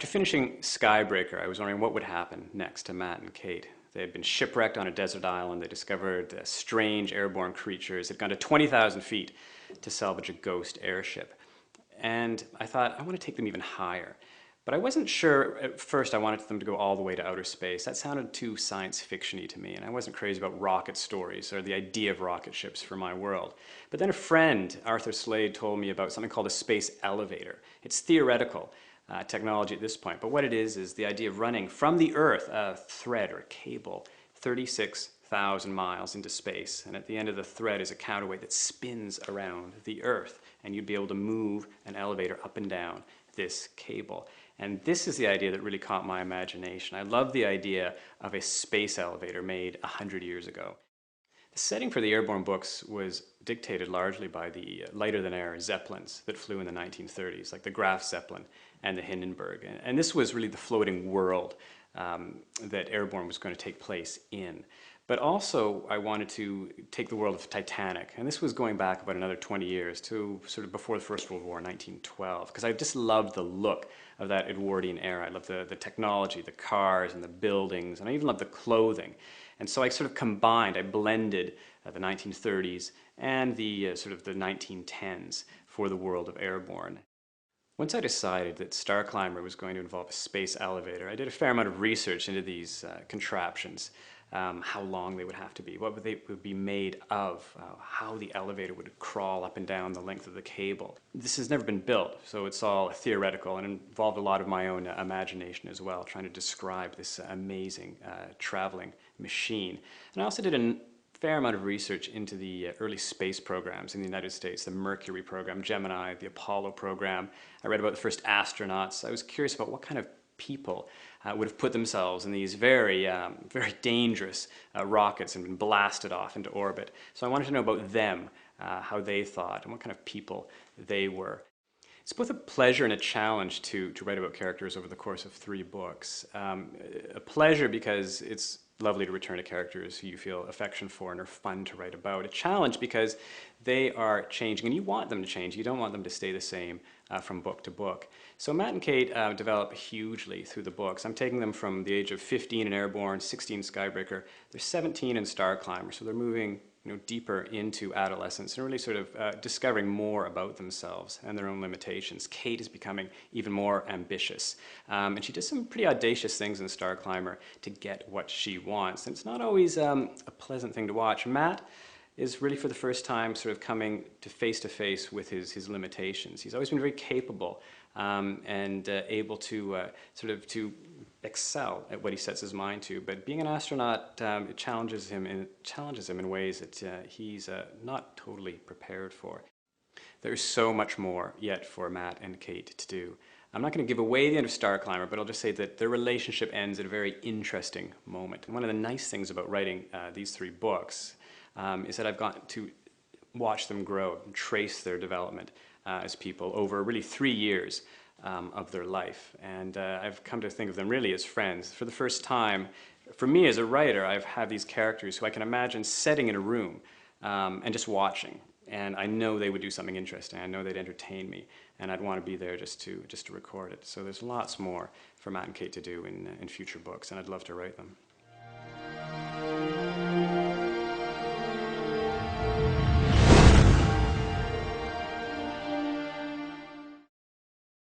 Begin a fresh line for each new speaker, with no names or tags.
After finishing Skybreaker, I was wondering what would happen next to Matt and Kate. They had been shipwrecked on a desert island. They discovered strange airborne creatures. They'd gone to 20,000 feet to salvage a ghost airship. And I thought, I want to take them even higher. But I wasn't sure at first I wanted them to go all the way to outer space. That sounded too science fiction-y to me, and I wasn't crazy about rocket stories or the idea of rocket ships for my world. But then a friend, Arthur Slade, told me about something called a space elevator. It's theoretical technology at this point, but what it is the idea of running from the Earth a thread or a cable 36,000 miles into space, and at the end of the thread is a counterweight that spins around the Earth, and you'd be able to move an elevator up and down this cable. And this is the idea that really caught my imagination. I love the idea of a space elevator made 100 years ago. The setting for the Airborne books was dictated largely by the lighter-than-air Zeppelins that flew in the 1930s, like the Graf Zeppelin and the Hindenburg. And this was really the floating world that Airborne was going to take place in. But also, I wanted to take the world of Titanic, and this was going back about another 20 years to sort of before the First World War, 1912, because I just loved the look of that Edwardian era. I loved the technology, the cars and the buildings, and I even loved the clothing. And so I sort of combined, I blended the 1930s and the sort of the 1910s for the world of Airborne. Once I decided that Starclimber was going to involve a space elevator, I did a fair amount of research into these contraptions. How long they would have to be, what they would be made of, how the elevator would crawl up and down the length of the cable. This has never been built, so it's all theoretical and involved a lot of my own imagination as well, trying to describe this amazing traveling machine. And I also did a fair amount of research into the early space programs in the United States, the Mercury program, Gemini, the Apollo program. I read about the first astronauts. I was curious about what kind of people would have put themselves in these very dangerous rockets and been blasted off into orbit. So I wanted to know about them, how they thought, and what kind of people they were. It's both a pleasure and a challenge to write about characters over the course of 3 books. A pleasure because it's lovely to return to characters who you feel affection for and are fun to write about. A challenge because they are changing, and you want them to change. You don't want them to stay the same from book to book. So Matt and Kate develop hugely through the books. I'm taking them from the age of 15 in Airborne, 16 in Skybreaker. They're 17 in Starclimber, so they're moving deeper into adolescence and really sort of discovering more about themselves and their own limitations. Kate is becoming even more ambitious, and she does some pretty audacious things in Starclimber to get what she wants, and it's not always a pleasant thing to watch. Matt is really for the first time sort of coming to face with his limitations. He's always been very capable and able to to excel at what he sets his mind to, but being an astronaut it challenges him in ways that he's not totally prepared for. There's so much more yet for Matt and Kate to do. I'm not going to give away the end of Starclimber, but I'll just say that their relationship ends at a very interesting moment. And one of the nice things about writing these 3 books is that I've gotten to watch them grow and trace their development as people over really 3 years of their life. And I've come to think of them really as friends. For the first time, for me as a writer, I've had these characters who I can imagine sitting in a room and just watching. And I know they would do something interesting. I know they'd entertain me, and I'd want to be there just to record it. So there's lots more for Matt and Kate to do in future books, and I'd love to write them.